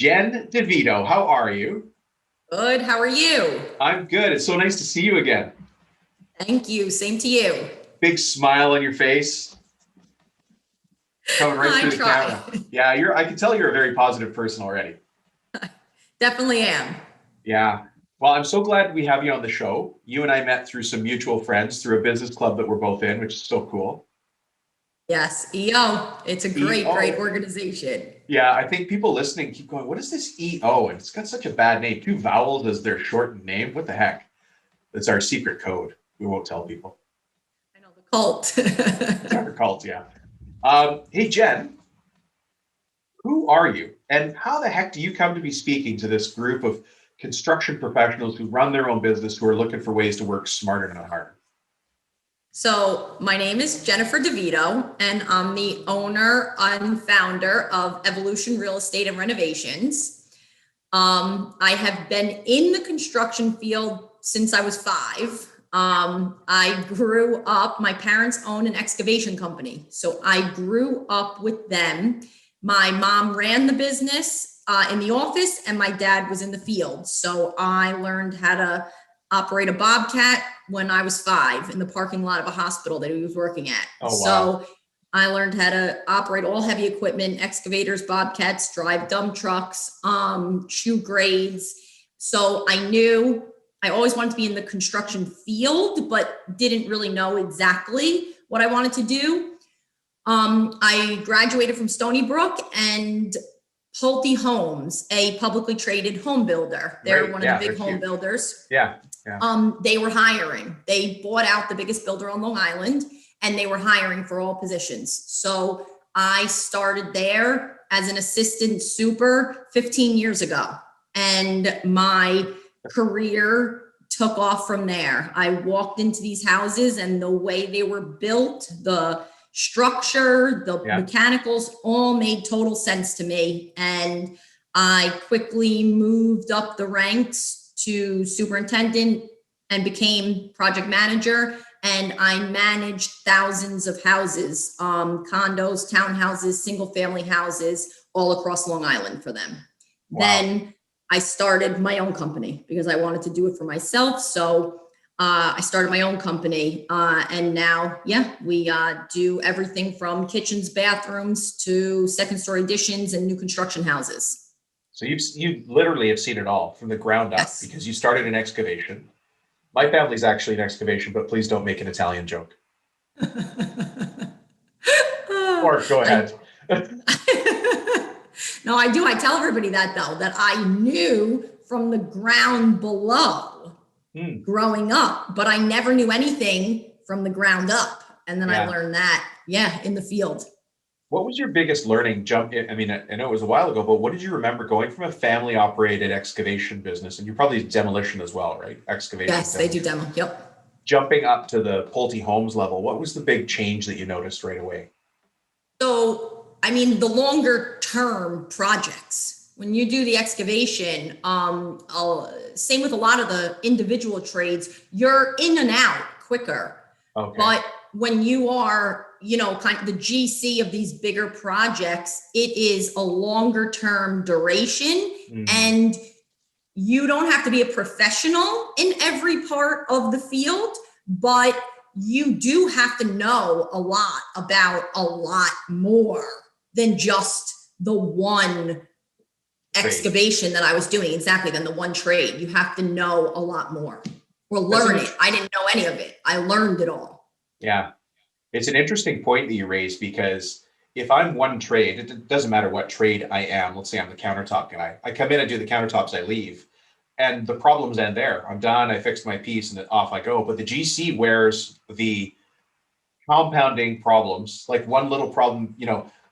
Jen DeVito, how are you? Good. How are you? I'm good. It's so nice to see you again. Thank you. Same to you. Big smile on your face, coming right I through the try. camera. Yeah, I can tell you're a very positive person already. Definitely am. Yeah. Well, I'm so glad we have you on the show. You and I met through some mutual friends through a business club that we're both in, which is so cool. Yes. EO. It's a great EO. organization. Yeah, I think people listening keep going, what is this EO? And it's got such a bad name. Two vowels as their shortened name. What the heck? It's our secret code. We won't tell people. I know the cult. It's our cult, yeah. Hey, Jen, who are you? And how the heck do you come to be speaking to this group of construction professionals who run their own business, who are looking for ways to work smarter, not harder? So my name is Jennifer DeVito, and I'm the owner and founder of Evolution Real Estate and Renovations. I have been in the construction field since I was 5. I grew up, my parents own an excavation company. So I grew up with them. My mom ran the business in the office, and my dad was in the field. So I learned how to operate a bobcat when I was 5 in the parking lot of a hospital that he was working at. Oh, wow. So I learned how to operate all heavy equipment, excavators, bobcats, drive dump trucks, shoe grades. So I knew I always wanted to be in the construction field, but didn't really know exactly what I wanted to do. I graduated from Stony Brook and Pulte Homes, a publicly traded home builder. They're Right. one Yeah, of the big they're home huge. builders. Yeah. Yeah. They were hiring. They bought out the biggest builder on Long Island, and they were hiring for all positions. So I started there as an assistant super 15 years ago, and my career took off from there. I walked into these houses, and the way they were built, the structure, the Yeah. mechanicals all made total sense to me. And I quickly moved up the ranks to superintendent and became project manager. And I managed thousands of houses, condos, townhouses, single family houses all across Long Island for them. Wow. Then I started my own company because I wanted to do it for myself. So I started my own company, and now, we do everything from kitchens, bathrooms to second story additions and new construction houses. So you literally have seen it all from the ground up, Yes. because you started in excavation. My family's actually in excavation, but please don't make an Italian joke. Or go ahead. No, I do. I tell everybody that, though, that I knew from the ground below growing up, but I never knew anything from the ground up. And then I Yeah. learned that, in the field. What was your biggest learning jump? I mean, I know it was a while ago, but what did you remember going from a family operated excavation business, and you probably demolition as well, right? Excavation. Yes, they do demo. Yep. Jumping up to the Pulte Homes level, what was the big change that you noticed right away? So, I mean, the longer term projects, when you do the excavation, same with a lot of the individual trades, you're in and out quicker. Okay. But when you are, kind of the GC of these bigger projects, it is a longer term duration, and you don't have to be a professional in every part of the field, but you do have to know a lot about a lot more than just the one excavation that I was doing, exactly, than the one trade. You have to know a lot more or learn it. I didn't know any of it. I learned it all. Yeah. It's an interesting point that you raised, because if I'm one trade, it doesn't matter what trade I am. Let's say I'm the countertop guy. I come in, I do the countertops, I leave, and the problems end there. I'm done. I fixed my piece and off I go. But the GC wears the compounding problems, like one little problem,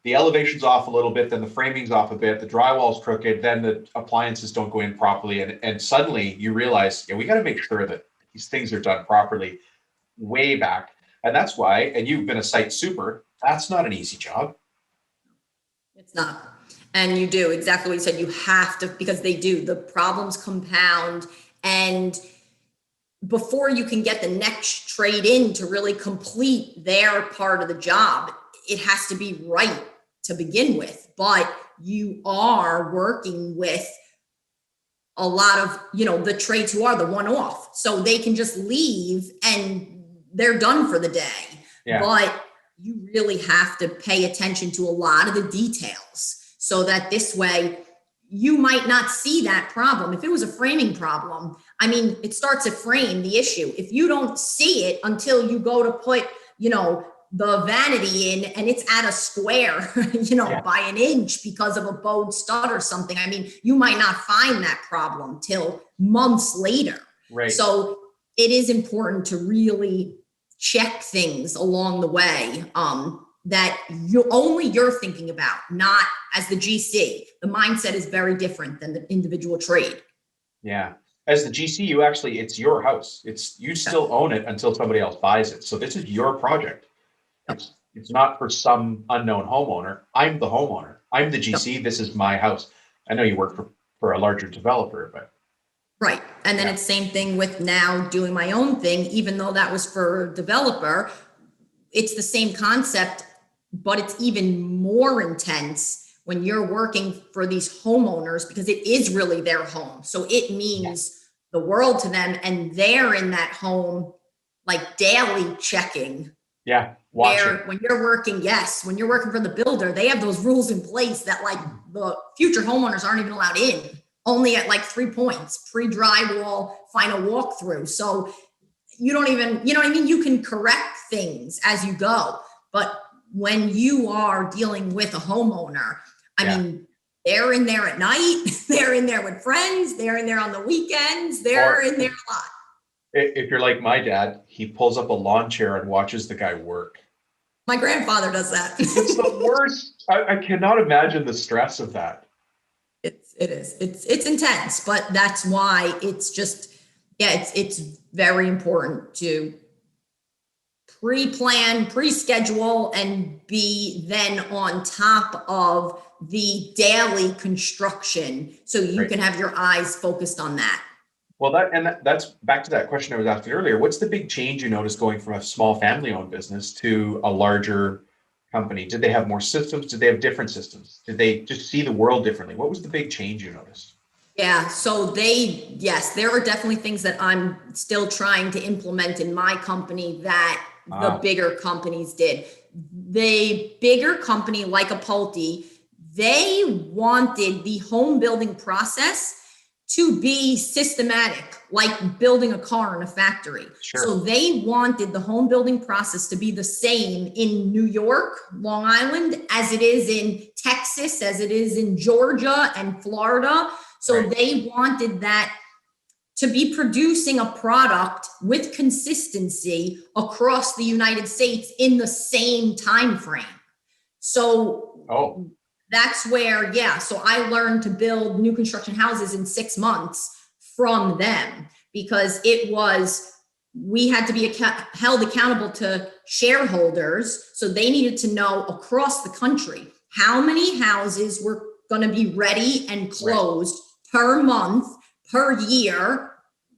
the elevation's off a little bit, then the framing's off a bit, the drywall's crooked, then the appliances don't go in properly. And suddenly you realize, we got to make sure that these things are done properly way back. And that's why, and you've been a site super, that's not an easy job. It's not. And you do exactly what you said. You have to, because they do, the problems compound, and before you can get the next trade in to really complete their part of the job, it has to be right to begin with. But you are working with a lot of, the trades who are the one-off. So they can just leave and they're done for the day. Yeah. But you really have to pay attention to a lot of the details so that this way you might not see that problem. If it was a framing problem, I mean, it starts at frame, the issue. If you don't see it until you go to put, the vanity in and it's at a square, by an inch because of a bowed stud or something, I mean, you might not find that problem till months later. Right. So it is important to really check things along the way that you're thinking about, not as the GC. The mindset is very different than the individual trade. Yeah. As the GC, it's your house. You still own it until somebody else buys it. So this is your project. It's not for some unknown homeowner. I'm the homeowner. I'm the GC. This is my house. I know you work for a larger developer, but. Right. And then it's same thing with now doing my own thing, even though that was for a developer, it's the same concept, but it's even more intense when you're working for these homeowners because it is really their home. So it means the world to them, and they're in that home like daily checking. Yeah. Watching. When you're working for the builder, they have those rules in place that like the future homeowners aren't even allowed in. Only at like 3 points, pre-drywall, final walkthrough. So you don't even, you can correct things as you go. But when you are dealing with a homeowner, I mean, they're in there at night, they're in there with friends, they're in there on the weekends, they're in there a lot. If you're like my dad, he pulls up a lawn chair and watches the guy work. My grandfather does that. It's the worst. I cannot imagine the stress of that. It's intense, but that's why it's just, it's very important to pre-plan, pre-schedule, and be then on top of the daily construction. So you can have your eyes focused on that. Well, that's back to that question I was asking earlier. What's the big change you noticed going from a small family-owned business to a larger company? Did they have more systems? Did they have different systems? Did they just see the world differently? What was the big change you noticed? Yeah, so there are definitely things that I'm still trying to implement in my company that the bigger companies did. The bigger company like a Pulte, they wanted the home building process to be systematic, like building a car in a factory. Sure. So they wanted the home building process to be the same in New York, Long Island, as it is in Texas, as it is in Georgia and Florida. So they wanted that to be producing a product with consistency across the United States in the same time frame. So that's where, so I learned to build new construction houses in 6 months from them because we had to be held accountable to shareholders. So they needed to know across the country how many houses were going to be ready and closed per month, per year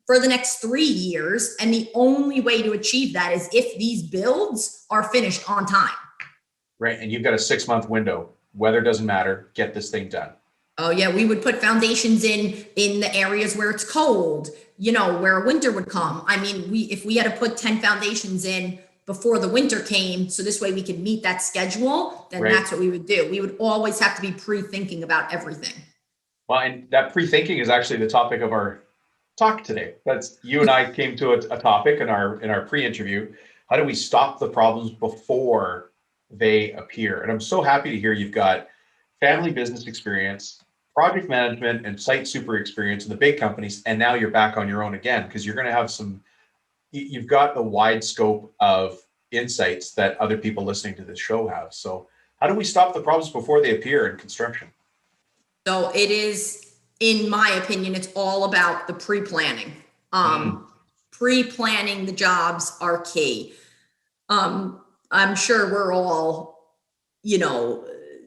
for the next 3 years. And the only way to achieve that is if these builds are finished on time. Right. And you've got a 6-month window. Weather doesn't matter. Get this thing done. Oh yeah, we would put foundations in the areas where it's cold, where winter would come. I mean, if we had to put 10 foundations in before the winter came, so this way we could meet that schedule, then that's what we would do. We would always have to be pre-thinking about everything. Well, and that pre-thinking is actually the topic of our talk today. That's you and I came to a topic in our pre-interview. How do we stop the problems before they appear? And I'm so happy to hear you've got family business experience, project management, and site super experience in the big companies. And now you're back on your own again, because you're going to have you've got the wide scope of insights that other people listening to this show have. So how do we stop the problems before they appear in construction? So it is, in my opinion, it's all about the pre-planning. Pre-planning the jobs are key. I'm sure we're all,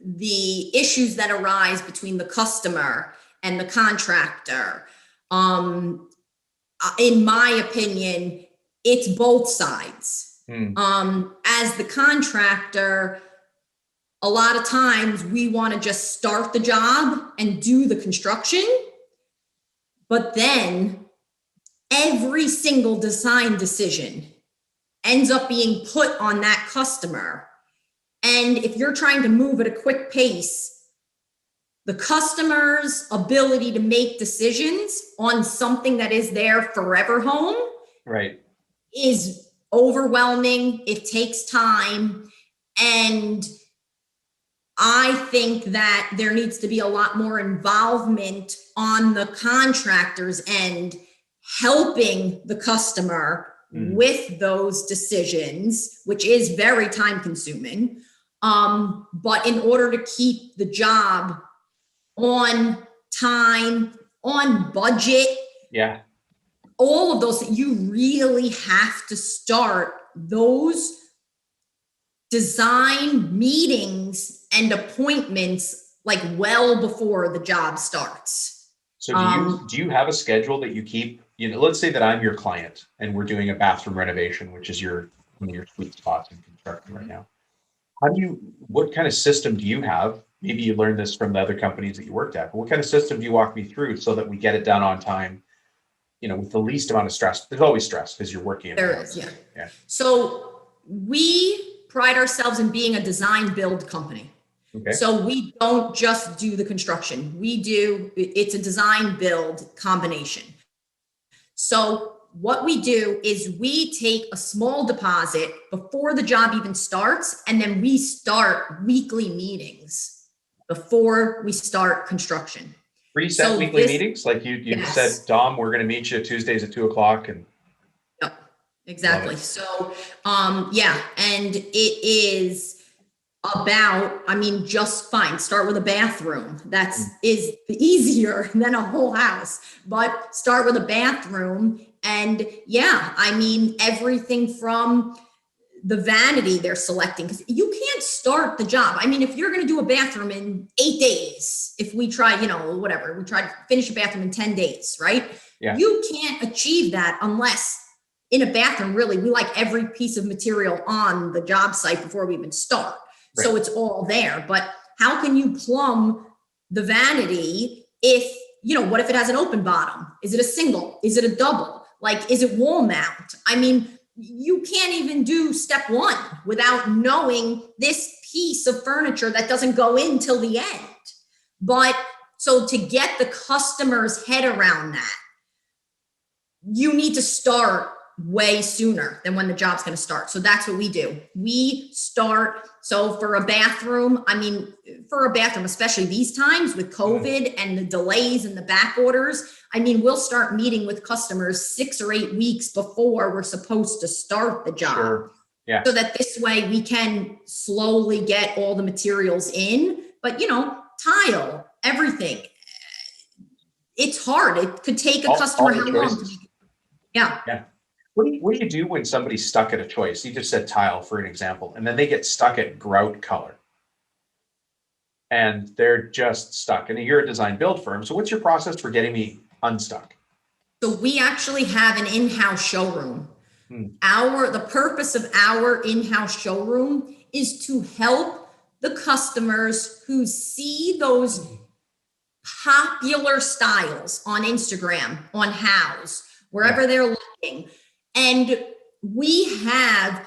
the issues that arise between the customer and the contractor. In my opinion, it's both sides. As the contractor, a lot of times we want to just start the job and do the construction, but then every single design decision ends up being put on that customer. And if you're trying to move at a quick pace, the customer's ability to make decisions on something that is their forever home, right, is overwhelming. It takes time. And I think that there needs to be a lot more involvement on the contractor's end, helping the customer with those decisions, which is very time consuming. But in order to keep the job on time, on budget, yeah, all of those, you really have to start those design meetings and appointments like well before the job starts. So do you have a schedule that you keep? Let's say that I'm your client and we're doing a bathroom renovation, which is one of your sweet spots in construction right now. What kind of system do you have? Maybe you learned this from the other companies that you worked at, but what kind of system do you walk me through so that we get it done on time, with the least amount of stress? There's always stress because you're working in there is, yeah. So we pride ourselves in being a design build company. Okay. So we don't just do the construction. It's a design build combination. So what we do is we take a small deposit before the job even starts, and then we start weekly meetings before we start construction. Preset weekly meetings? Like you yes. said, Dom, we're going to meet you Tuesdays at 2:00 and. Yep, exactly. So, and it is about, just fine. Start with a bathroom. Is easier than a whole house, but start with a bathroom. And everything from the vanity they're selecting, because you can't start the job. If you're going to do a bathroom in 8 days, if we try, we try to finish a bathroom in 10 days, right? Yeah. You can't achieve that unless in a bathroom, really, we like every piece of material on the job site before we even start. Right. So it's all there. But how can you plumb the vanity if, what if it has an open bottom? Is it a single? Is it a double? Is it wall mount? You can't even do step one without knowing this piece of furniture that doesn't go in till the end. But so to get the customer's head around that, you need to start way sooner than when the job's going to start. So that's what we do. We start. So for a bathroom, especially these times with COVID and the delays and the back orders, we'll start meeting with customers 6 or 8 weeks before we're supposed to start the job. Sure. Yeah. So that this way we can slowly get all the materials in. But, tile, everything. It's hard. It could take a customer how long? Yeah. What do you do when somebody's stuck at a choice? You just said tile for an example, and then they get stuck at grout color. And they're just stuck. And you're a design build firm. So what's your process for getting me unstuck? So we actually have an in-house showroom. The purpose of our in-house showroom is to help the customers who see those popular styles on Instagram, on House, wherever they're looking. And we have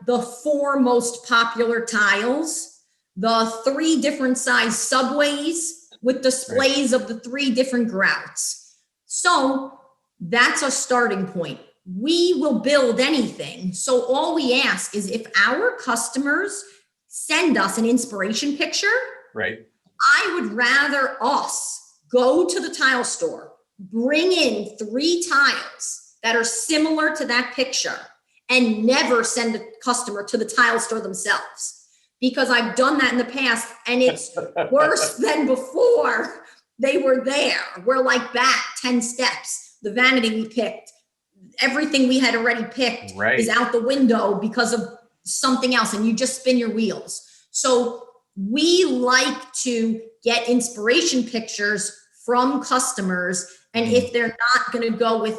the 4 most popular tiles, the 3 different size subways with displays of the 3 different grouts. So that's a starting point. We will build anything. So all we ask is if our customers send us an inspiration picture, right? I would rather us go to the tile store, bring in 3 tiles that are similar to that picture, and never send a customer to the tile store themselves. Because I've done that in the past and it's worse than before they were there. We're back 10 steps. The vanity we picked, everything we had already picked is out the window because of something else, and you just spin your wheels. So we like to get inspiration pictures from customers. And if they're not going to go with,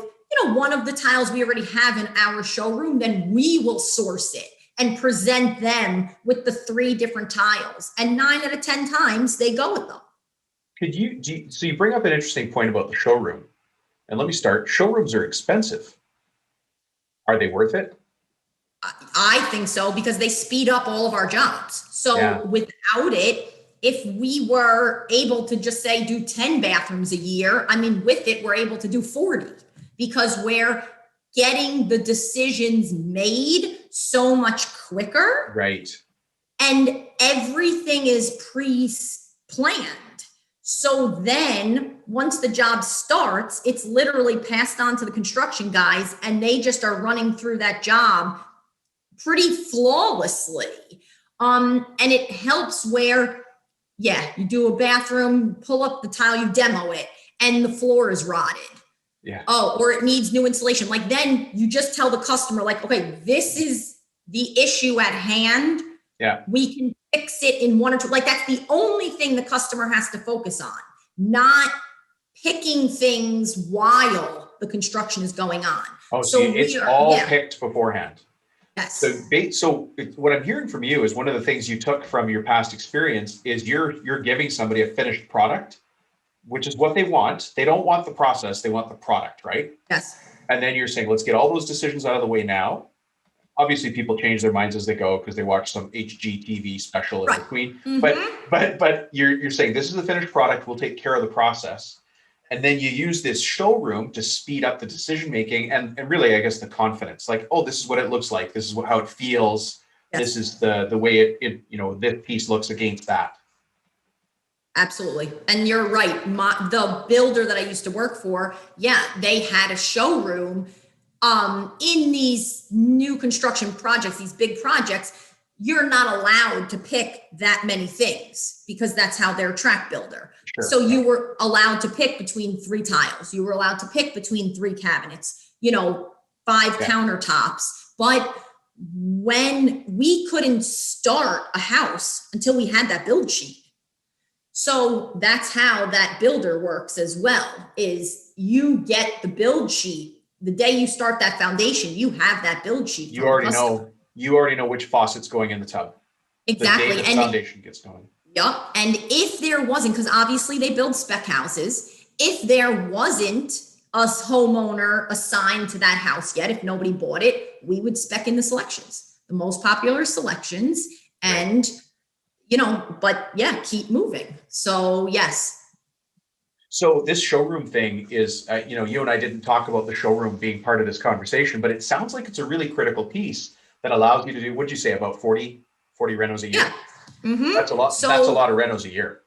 one of the tiles we already have in our showroom, then we will source it and present them with the 3 different tiles. And 9 out of 10 times they go with them. So you bring up an interesting point about the showroom. And let me start. Showrooms are expensive. Are they worth it? I think so, because they speed up all of our jobs. So without it, if we were able to just say do 10 bathrooms a year, I mean, with it, we're able to do 40, because we're getting the decisions made so much quicker. Right. And everything is pre-planned. So then once the job starts, it's literally passed on to the construction guys, and they just are running through that job pretty flawlessly. And it helps where, you do a bathroom, pull up the tile, you demo it, and the floor is rotted. Yeah. Oh, or it needs new insulation. Like, then you just tell the customer, like, okay, this is the issue at hand. Yeah. We can fix it in 1 or 2. Like, that's the only thing the customer has to focus on, not picking things while the construction is going on. Oh, so it's all picked beforehand. Yes. So what I'm hearing from you is one of the things you took from your past experience is you're giving somebody a finished product, which is what they want. They don't want the process, they want the product, right? Yes. And then you're saying, let's get all those decisions out of the way now. Obviously, people change their minds as they go because they watch some HGTV special in between. Mm-hmm. But you're saying this is the finished product. We'll take care of the process, and then you use this showroom to speed up the decision making and really, I guess, the confidence. Like, oh, this is what it looks like. This is how it feels. Yes. This is the way it this piece looks against that. Absolutely. And you're right. The builder that I used to work for, they had a showroom. In these new construction projects, these big projects, you're not allowed to pick that many things because that's how they're a track builder. Sure. So you were allowed to pick between 3 tiles. You were allowed to pick between 3 cabinets, 5 countertops. But when we couldn't start a house until we had that build sheet. So that's how that builder works as well, is you get the build sheet. The day you start that foundation, you have that build sheet. You already know which faucet's going in the tub. Exactly. The day the foundation gets going. Yep. And if there wasn't, because obviously they build spec houses, if there wasn't a homeowner assigned to that house yet, if nobody bought it, we would spec in the selections, the most popular selections, and keep moving. So yes. So this showroom thing is, you and I didn't talk about the showroom being part of this conversation, but it sounds like it's a really critical piece that allows you to do, what'd you say, about 40 renos a year? Yeah. Mm-hmm. That's a lot. That's a lot of renos a year.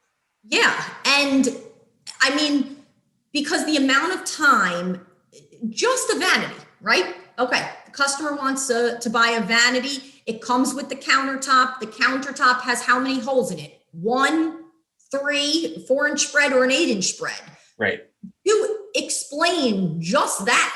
Yeah. And I mean, because the amount of time, just a vanity, right? Okay. The customer wants to buy a vanity. It comes with the countertop. The countertop has how many holes in it? 1, 3, 4-inch spread or an 8-inch spread. Right. You explain just that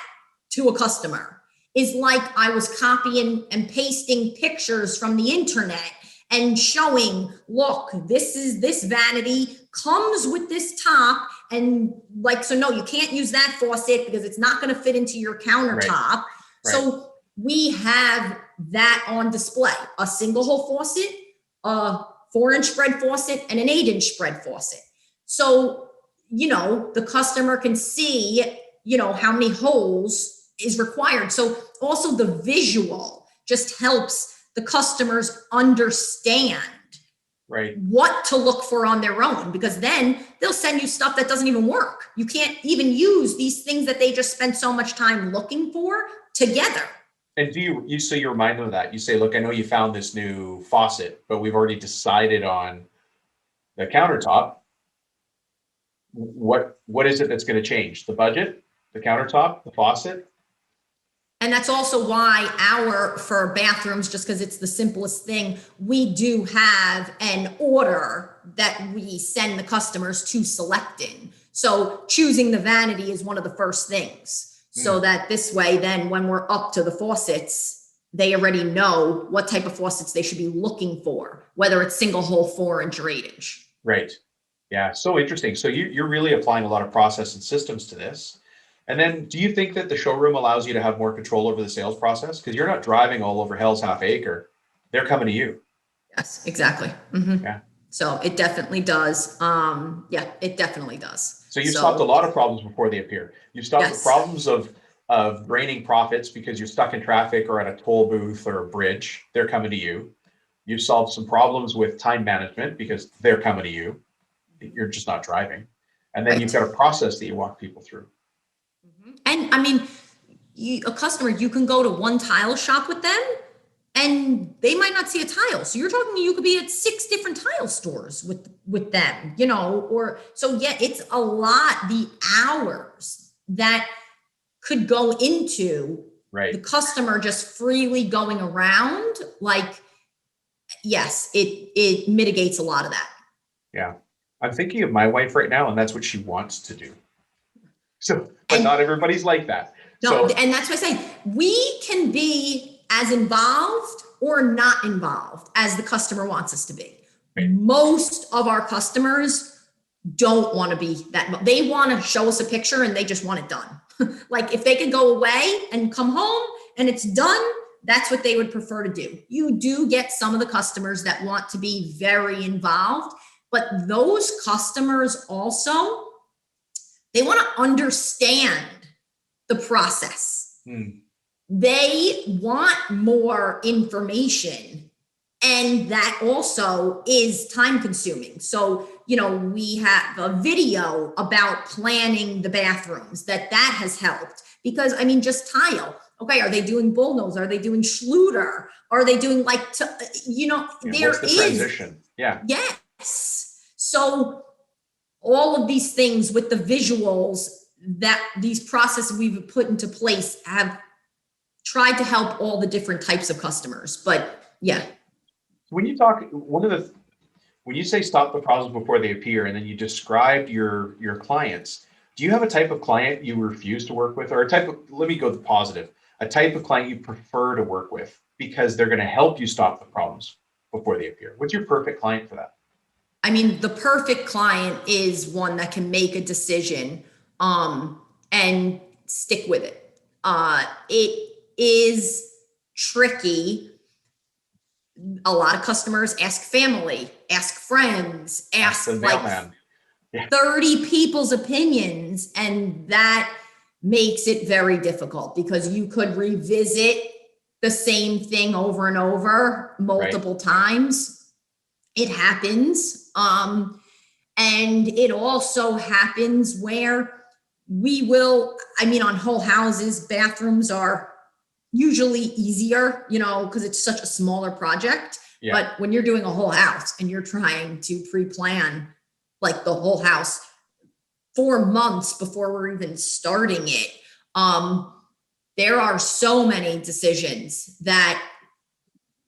to a customer is like I was copying and pasting pictures from the internet and showing, look, this vanity comes with this top, and no, you can't use that faucet because it's not going to fit into your countertop. Right. So we have that on display, a single hole faucet, 4-inch spread faucet, and an 8-inch spread faucet. So, the customer can see, how many holes is required. So also the visual just helps the customers understand what to look for on their own, because then they'll send you stuff that doesn't even work. You can't even use these things that they just spent so much time looking for together. And do you remind them of that? You say, look, I know you found this new faucet, but we've already decided on the countertop. What is it that's going to change? The budget, the countertop, the faucet? And that's also why for bathrooms, just because it's the simplest thing, we do have an order that we send the customers to select in. So choosing the vanity is one of the first things. So that this way, then when we're up to the faucets, they already know what type of faucets they should be looking for, whether it's single hole, 4-inch or 8-inch. Right. Yeah. So interesting. So you're really applying a lot of process and systems to this. And then do you think that the showroom allows you to have more control over the sales process? Because you're not driving all over Hell's Half Acre they're coming to you. Yes, exactly. Mhm. Yeah. So it definitely does. Yeah, it definitely does. So you've stopped a So lot of problems before they appear. You've stopped the yes, problems of draining profits because you're stuck in traffic or at a toll booth or a bridge. They're coming to you. You've solved some problems with time management because they're coming to you. You're just not driving. And then you've right. got a process that you walk people through. And I mean, a customer, you can go to one tile shop with them and they might not see a tile. So you're talking, you could be at 6 different tile stores with them, or so yeah, it's a lot, the hours that could go into the Right. customer just freely going around. Like, yes, it mitigates a lot of that. Yeah. I'm thinking of my wife right now, and that's what she wants to do. So, but And not everybody's like that. no, So, and that's what I say. We can be as involved or not involved as the customer wants us to be. right. Most of our customers don't want to be that. They want to show us a picture and they just want it done. Like if they could go away and come home and it's done, that's what they would prefer to do. You do get some of the customers that want to be very involved, but those customers also, they want to understand the process. Hmm. They want more information, and that also is time consuming. So, we have a video about planning the bathrooms that has helped because I mean, just tile. Okay, are they doing bullnose? Are they doing Schluter? Are they doing Yeah, there what's the is transition? Yeah. yes. So all of these things with the visuals that these processes we've put into place have tried to help all the different types of customers. But yeah. When you talk, when you say stop the problems before they appear, and then you describe your clients, do you have a type of client you refuse to work with, or a type of, let me go the positive, a type of client you prefer to work with because they're going to help you stop the problems before they appear? What's your perfect client for that? I mean, the perfect client is one that can make a decision and stick with it. It is tricky. A lot of customers ask family, ask friends, Ask the ask like mailman. Yeah. 30 people's opinions, and that makes it very difficult because you could revisit the same thing over and over Right. multiple times. It happens. And it also happens where on whole houses, bathrooms are usually easier, because it's such a smaller project. Yeah. But when you're doing a whole house and you're trying to pre-plan like the whole house 4 months before we're even starting it, there are so many decisions that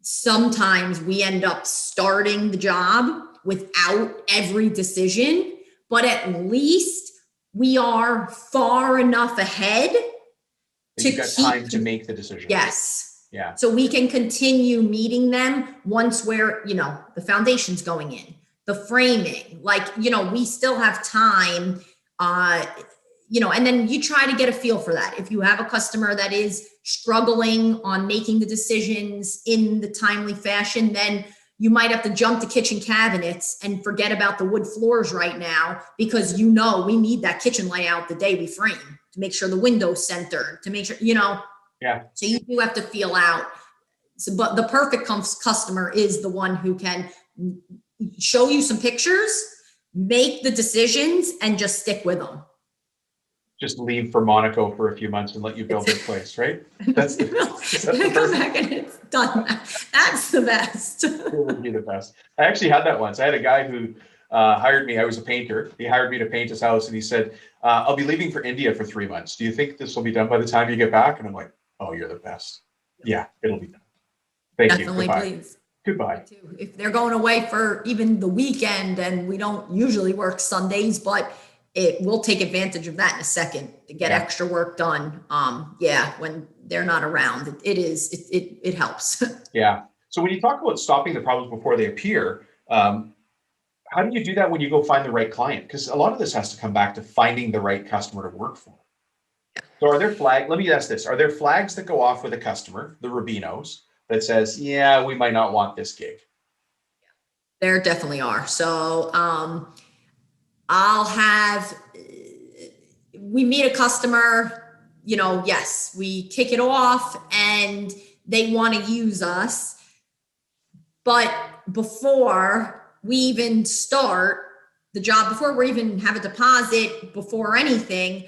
sometimes we end up starting the job without every decision, but at least we are far enough ahead But to you've got time to make the decision. yes. Yeah. So we can continue meeting them once we're, the foundation's going in, the framing, we still have time, and then you try to get a feel for that. If you have a customer that is struggling on making the decisions in the timely fashion, then you might have to jump to kitchen cabinets and forget about the wood floors right now because we need that kitchen layout the day we frame to make sure the window's centered, to make sure, Yeah. So you do have to feel out. So, but the perfect customer is the one who can show you some pictures, make the decisions, and just stick with them. Just leave for Monaco for a few months and let you build their place, right? That's the, Come back and it's done. That's the best. It would be the best. I actually had that once. I had a guy who hired me. I was a painter. He hired me to paint his house, and he said, "I'll be leaving for India for 3 months. Do you think this will be done by the time you get back?" And I'm like, "Oh, you're the best. Yeah, it'll be done. Thank Definitely, you. Goodbye. please. Goodbye." If they're going away for even the weekend, and we don't usually work Sundays, but we'll take advantage of that in a second to get extra work done. When they're not around, it helps. Yeah. So when you talk about stopping the problems before they appear, how do you do that when you go find the right client? Because a lot of this has to come back to finding the right customer to work for. So let me ask this, are there flags that go off with a customer, the Rubinos, that says, yeah, we might not want this gig? There definitely are. So I'll have, we meet a customer, yes, we kick it off and they want to use us. But before we even start the job, before we even have a deposit, before anything,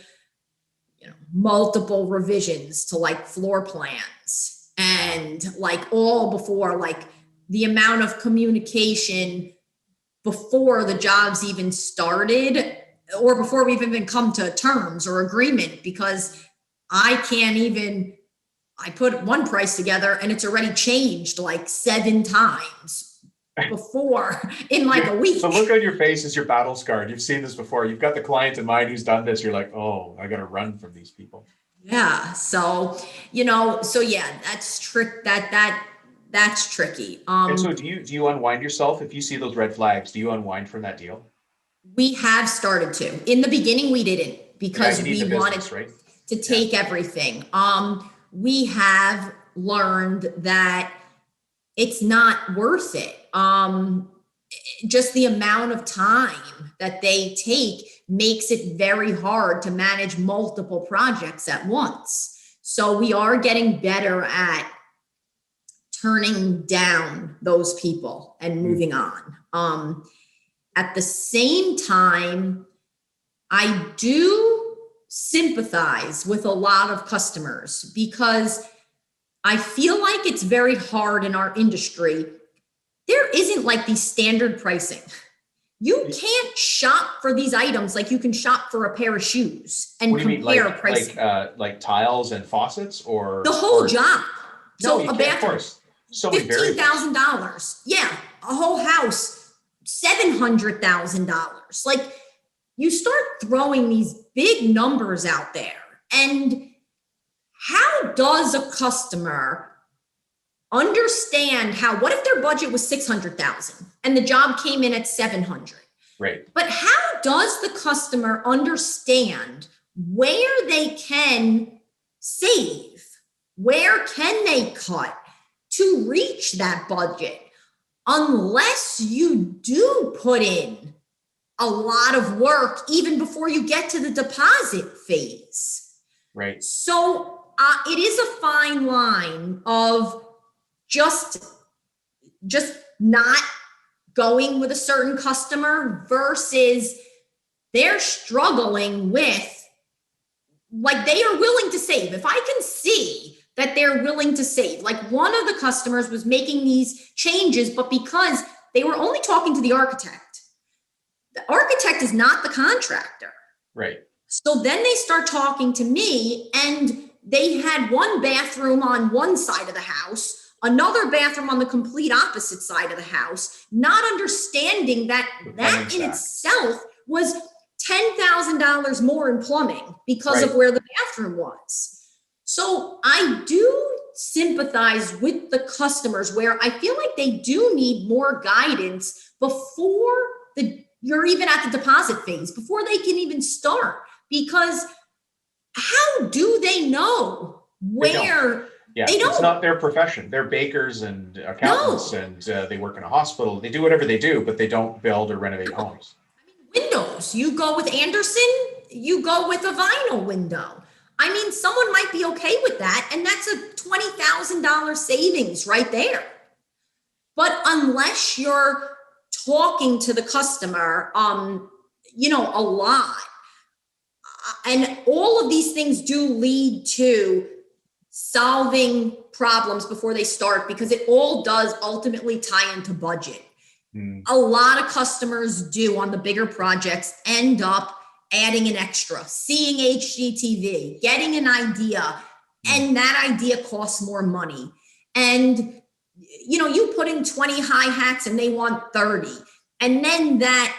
multiple revisions to like floor plans and like all before, like the amount of communication before the job's even started or before we've even come to terms or agreement, because I put one price together and it's already changed like 7 times before in like a week. The look on your face is your battle scarred. You've seen this before. You've got the client in mind who's done this. You're like, oh, I got to run from these people. Yeah. So, yeah, that's that's tricky. And so do you unwind yourself if you see those red flags? Do you unwind from that deal? We have started to. In the beginning, we didn't, because we wanted to take everything. We have learned that it's not worth it. Just the amount of time that they take makes it very hard to manage multiple projects at once. So we are getting better at turning down those people and moving on. At the same time, I do sympathize with a lot of customers because I feel like it's very hard in our industry. There isn't like the standard pricing. You can't shop for these items like you can shop for a pair of shoes and compare pricing. Like tiles and faucets, or the whole job. No, so a bathroom, so $15,000. Yeah, a whole house, $700,000. Like, you start throwing these big numbers out there, and how does a customer understand what if their budget was 600,000 and the job came in at 700? Right. But how does the customer understand where they can save? Where can they cut to reach that budget? Unless you do put in a lot of work even before you get to the deposit phase. Right. So it is a fine line of just not going with a certain customer versus they're struggling with, like, they are willing to save. If I can see that they're willing to save, like one of the customers was making these changes, but because they were only talking to the architect is not the contractor. Right. So then they start talking to me, and they had one bathroom on one side of the house, another bathroom on the complete opposite side of the house, not understanding that in itself was $10,000 more in plumbing because of where the bathroom was. So I do sympathize with the customers where I feel like they do need more guidance before you're even at the deposit phase, before they can even start, because how do they know where? Yeah, they don't. It's not their profession. They're bakers and accountants, and they work in a hospital. They do whatever they do, but they don't build or renovate homes. I mean, windows. You go with Anderson, you go with a vinyl window. I mean, someone might be okay with that, and that's a $20,000 savings right there. But unless you're talking to the customer, a lot, and all of these things do lead to solving problems before they start, because it all does ultimately tie into budget. A lot of customers do on the bigger projects end up adding an extra, seeing HGTV, getting an idea, and that idea costs more money. And you put in 20 hi-hats and they want 30. And then that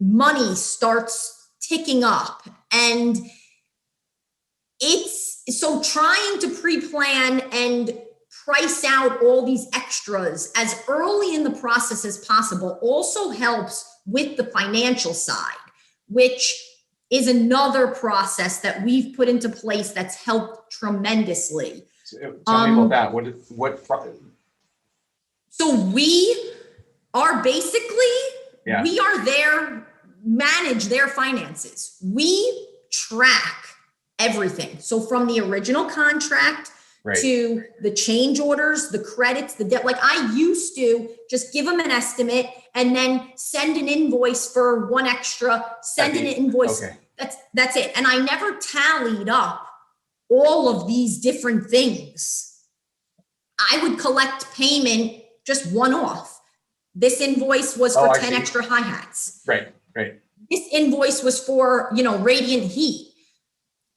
money starts ticking up. And so trying to pre-plan and price out all these extras as early in the process as possible also helps with the financial side, which is another process that we've put into place that's helped tremendously. Tell me about that. What, So we are basically, yeah, we are there, manage their finances. We track everything. So from the original contract right. to the change orders, the credits, the debt, like I used to just give them an estimate and then send an invoice for one extra, send an invoice. Okay. That's it. And I never tallied up all of these different things. I would collect payment just one off. This invoice was for 10 extra hi-hats. Right. This invoice was for, radiant heat.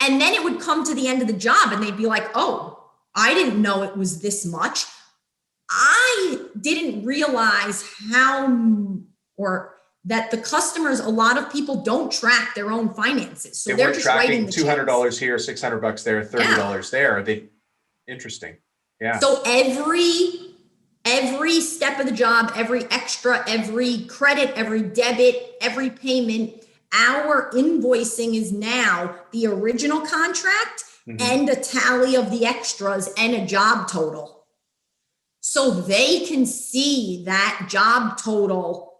And then it would come to the end of the job and they'd be like, oh, I didn't know it was this much. I didn't realize that the customers, a lot of people don't track their own finances. So they're just writing the $200 here, $600 there, $30 there. Interesting. Yeah. So every step of the job, every extra, every credit, every debit, every payment, our invoicing is now the original contract and a tally of the extras and a job total. So they can see that job total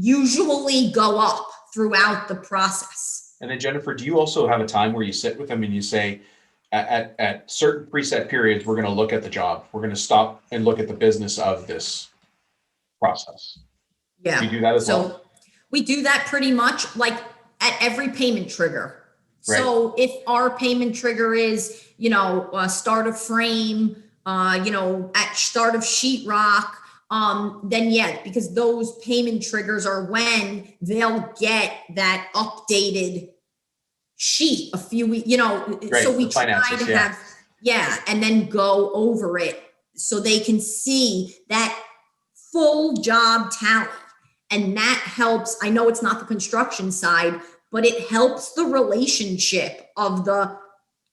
usually go up throughout the process. And then Jennifer, do you also have a time where you sit with them and you say, at certain preset periods, we're going to look at the job. We're going to stop and look at the business of this process. Yeah. Do you do that as well? We do that pretty much like at every payment trigger. Right. So if our payment trigger is, start of frame, at start of sheetrock, then yeah, because those payment triggers are when they'll get that updated sheet a few weeks, right. So we try to have, and then go over it so they can see that full job tally. And that helps. I know it's not the construction side, but it helps the relationship of the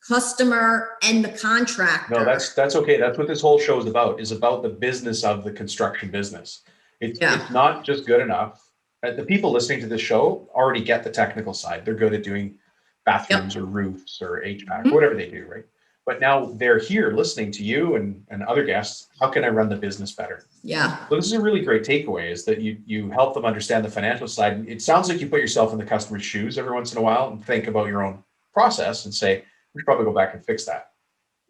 customer and the contractor. No, that's okay. That's what this whole show is about the business of the construction business. It's not just good enough. The people listening to this show already get the technical side. They're good at doing bathrooms or roofs or HVAC, whatever they do, right? But now they're here listening to you and other guests. How can I run the business better? Yeah. So this is a really great takeaway, is that you help them understand the financial side. It sounds like you put yourself in the customer's shoes every once in a while and think about your own process and say, we should probably go back and fix that.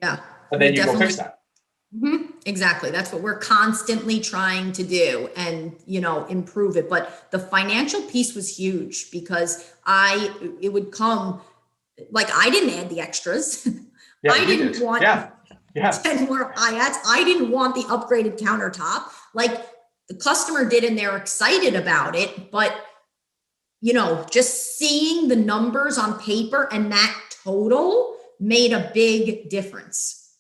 Yeah. And then you go fix that. Exactly. That's what we're constantly trying to do and, improve it. But the financial piece was huge because it would come, like I didn't add the extras. Yeah, I didn't want 10 more hi-hats. I didn't want the upgraded countertop. Like the customer did, and they're excited about it. But, just seeing the numbers on paper and that total made a big difference.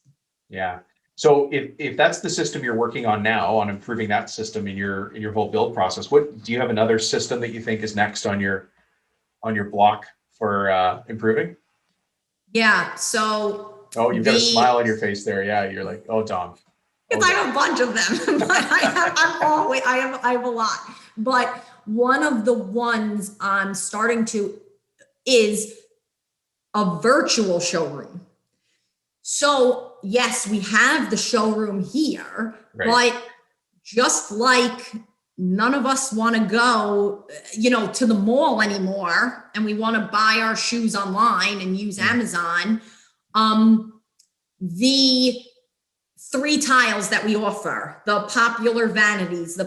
Yeah. So if that's the system you're working on now, on improving that system in your whole build process, what do you have another system that you think is next on your block for improving? Yeah. So. Oh, you've got a smile on your face there. Yeah. You're like, oh, Dom. Because I have a bunch of them, but I have a lot. But one of the ones I'm starting to is a virtual showroom. So yes, we have the showroom here, right. But just like none of us want to go, to the mall anymore, and we want to buy our shoes online and use Amazon. The 3 tiles that we offer, the popular vanities,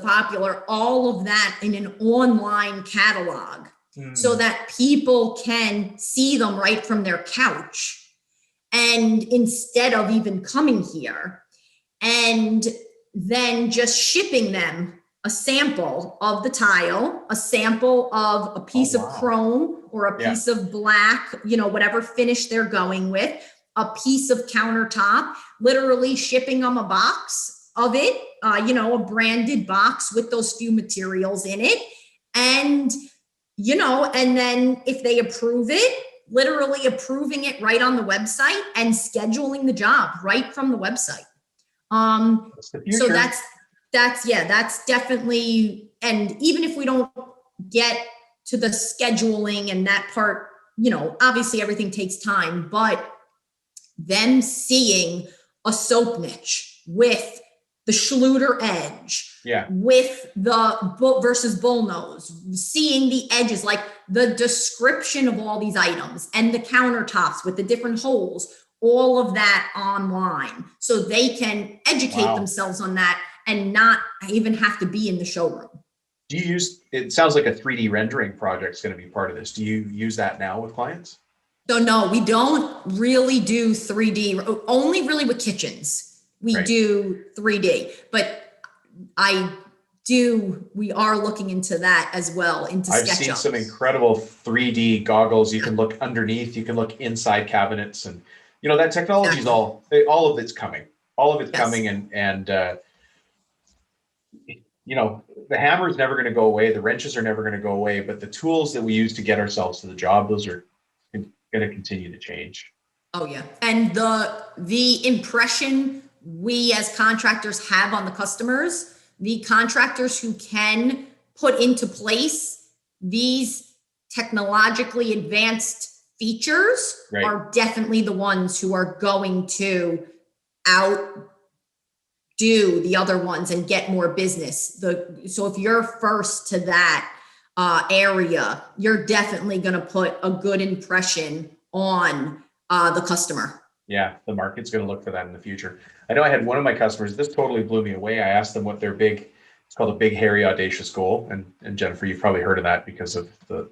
all of that in an online catalog, so that people can see them right from their couch. And instead of even coming here, and then just shipping them a sample of the tile, a sample of a piece of chrome or a piece of black, whatever finish they're going with, a piece of countertop, literally shipping them a box of it, a branded box with those few materials in it. And, and then if they approve it, literally approving it right on the website and scheduling the job right from the website. That's the future. So that's definitely, and even if we don't get to the scheduling and that part, obviously everything takes time, but them seeing a soap niche with the Schluter edge, Yeah. with the bull versus bullnose, seeing the edges, like the description of all these items and the countertops with the different holes, all of that online. So they can educate themselves on that and not even have to be in the showroom. Do you use, it sounds like a 3D rendering project is going to be part of this. Do you use that now with clients? So no, we don't really do 3D, only really with kitchens. We do 3D, but we are looking into that as well, into SketchUp. I've seen some incredible 3D goggles. You can look underneath, you can look inside cabinets, and you know, that technology is all of it's coming. All of it's coming, and you know, the hammer is never going to go away. The wrenches are never going to go away, but the tools that we use to get ourselves to the job, those are going to continue to change. Oh yeah. And the impression we as contractors have on the customers, the contractors who can put into place these technologically advanced features are definitely the ones who are going to outdo the other ones and get more business. So if you're first to that area, you're definitely going to put a good impression on the customer. Yeah, the market's going to look for that in the future. I know I had one of my customers, this totally blew me away. I asked them what their it's called a big, hairy, audacious goal. And Jennifer, you've probably heard of that because of the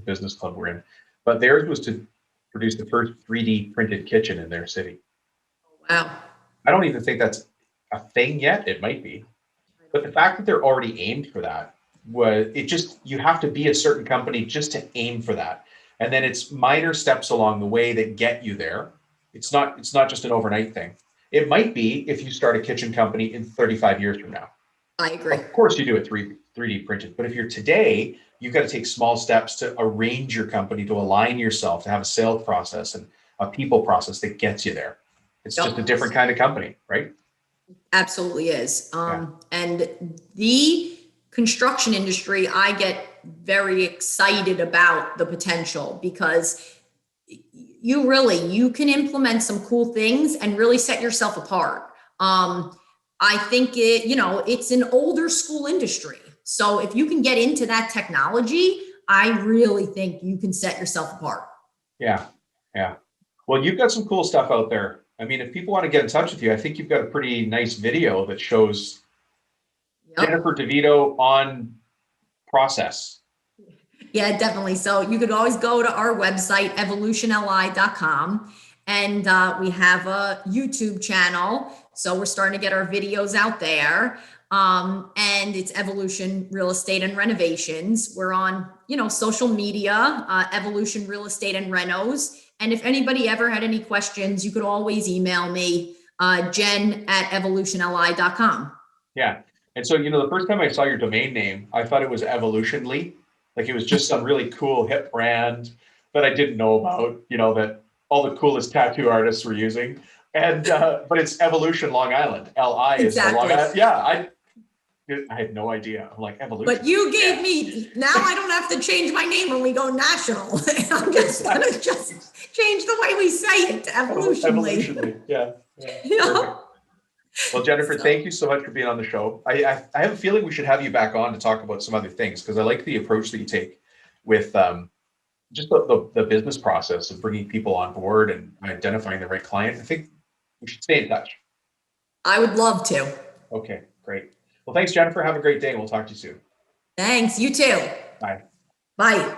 business club we're in. But theirs was to produce the first 3D printed kitchen in their city. Wow. I don't even think that's a thing yet. It might be. But the fact that they're already aimed for that, you have to be a certain company just to aim for that. And then it's minor steps along the way that get you there. It's not just an overnight thing. It might be if you start a kitchen company in 35 years from now. I agree. Of course you do it 3D printed, but if you're today, you've got to take small steps to arrange your company, to align yourself, to have a sales process and a people process that gets you there. It's just a different kind of company, right? Absolutely is. And the construction industry, I get very excited about the potential because you can implement some cool things and really set yourself apart. I think it's an older school industry. So if you can get into that technology, I really think you can set yourself apart. Yeah. Yeah. Well, you've got some cool stuff out there. I mean, if people want to get in touch with you, I think you've got a pretty nice video that shows Jennifer DeVito on process. Yeah, definitely. So you could always go to our website, evolutionli.com, and we have a YouTube channel. So we're starting to get our videos out there. And it's Evolution Real Estate and Renovations. We're on, social media, Evolution Real Estate and Renos. And if anybody ever had any questions, you could always email me, jen@evolutionli.com. Yeah. And so, the first time I saw your domain name, I thought it was Evolutionly. Like it was just some really cool hip brand that I didn't know about, that all the coolest tattoo artists were using. And, but it's Evolution Long Island. LI is the Long Island. Yeah. I had no idea. I'm like, Evolution. But you gave me, now I don't have to change my name when we go national. I'm just going to change the way we say it to Evolutionly. Yeah. Well, Jennifer, thank you so much for being on the show. I have a feeling we should have you back on to talk about some other things because I like the approach that you take with just the business process of bringing people on board and identifying the right client. I think we should stay in touch. I would love to. Okay, great. Well, thanks, Jennifer. Have a great day. We'll talk to you soon. Thanks. You too. Bye. Bye.